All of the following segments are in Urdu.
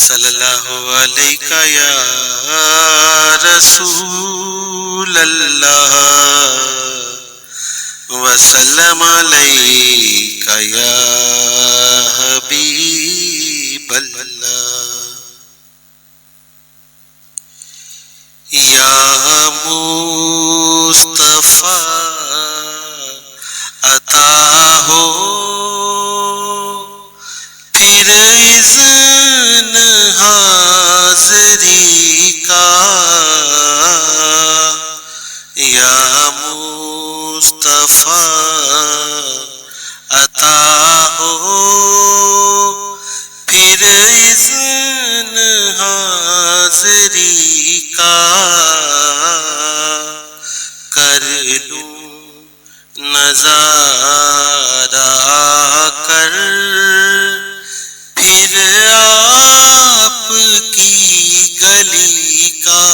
صلی اللہ علیہ یا رسول اللہ وسلم علیک یا حبیب اللہ یا مصطفیٰ عطا ہو پھر اذن حاضری کا یا مصطفیٰ عطا ہو پھر اذن حاضری کا کر لوں نظارہ کر پھر آپ کی گلی کا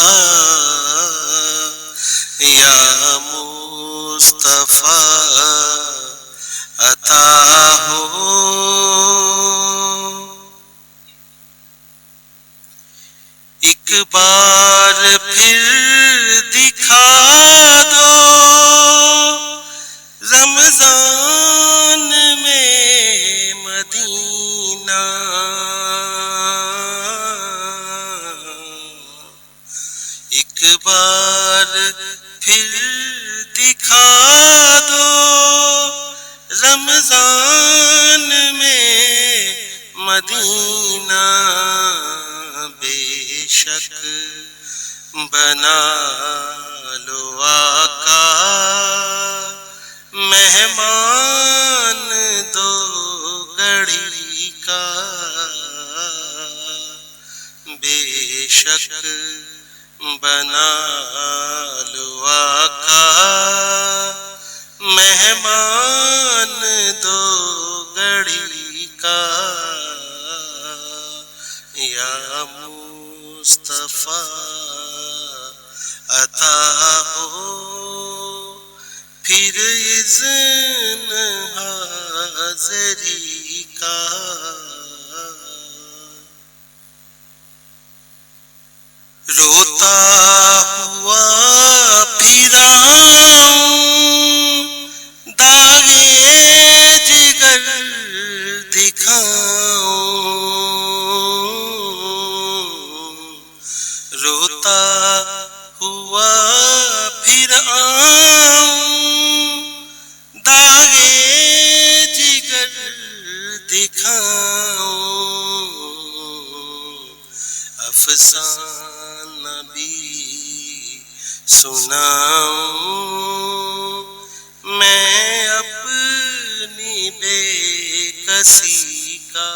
یا مصطفیٰ عطا ہو ایک بار پھر دکھا دو رمضان میں مدینہ ایک بار پھر دکھا دو رمضان میں مدینہ بے شک بنا لو آقا مہمان دو گھڑی کا بے شک بنا لو آقا مہمان دو گھڑی کا یا مصطفیٰ عطا ہو پھر اذن حاضری کا روتا ہوا پھر آؤں داغے جگر دکھاؤں روتا ہوا پھر آؤں داغے جگر دکھاؤں افسانہ بھی سناؤں میں اپنی بے کسی کا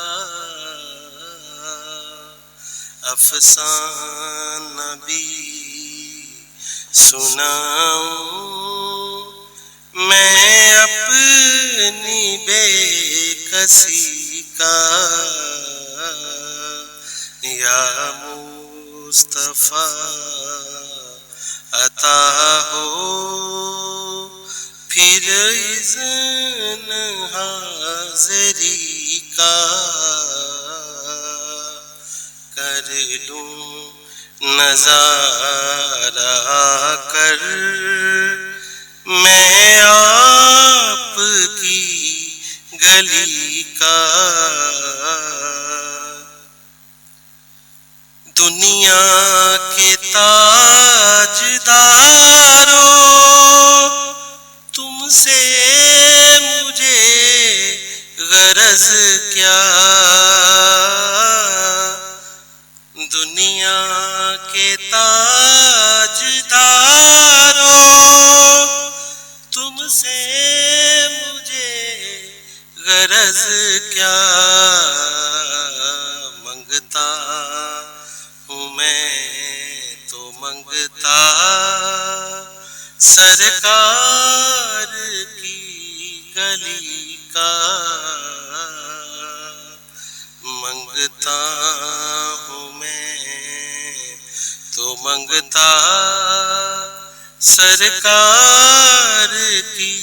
افسانہ بھی سناؤں میں اپنی بے کسی کا یا مصطفیٰ عطا ہو پھر اذن حاضری کا کر لوں نظارہ کر میں آپ کی گلی کا دنیا کے تاجدارو تم سے مجھے غرض کیا دنیا کے تاجدارو تم سے مجھے غرض کیا منگتا ہوں میں تو منگتا سرکار کی گلی کا منگتا ہوں میں تو منگتا سرکار کی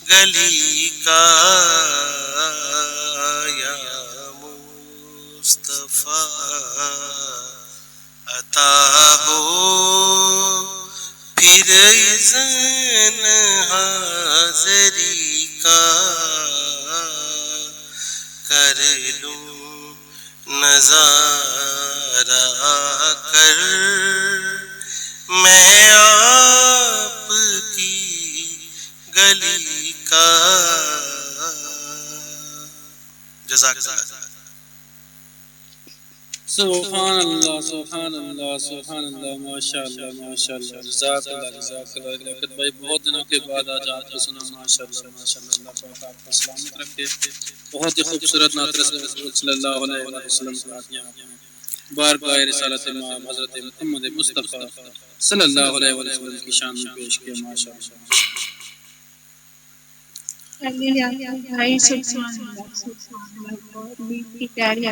گلی کا یا مصطفیٰ عطا ہو پھر اذن حاضری کا کر لوں نظارہ کر میں آپ کی گلی کا. جزاک اللہ. سبحان اللہ سبحان اللہ سبحان اللہ، ماشاء اللہ ماشاء اللہ، جزاک اللہ جزاک اللہ. لیاقت بھائی بہت دنوں کے بعد آج آپ کو سنا، ماشاء اللہ ماشاء اللہ. اللہ پاک آپ کو سلامت رکھے. بہت ہی خوبصورت نعت رسول صلی اللہ علیہ وسلم کا دیا بارگاہ رسالت امام حضرت محمد مصطفیٰ صلی اللہ علیہ وسلم کی شان میں پیش کیا، ماشاء اللہ. بھائی سبحان اللہ، بہت میٹھی پیاری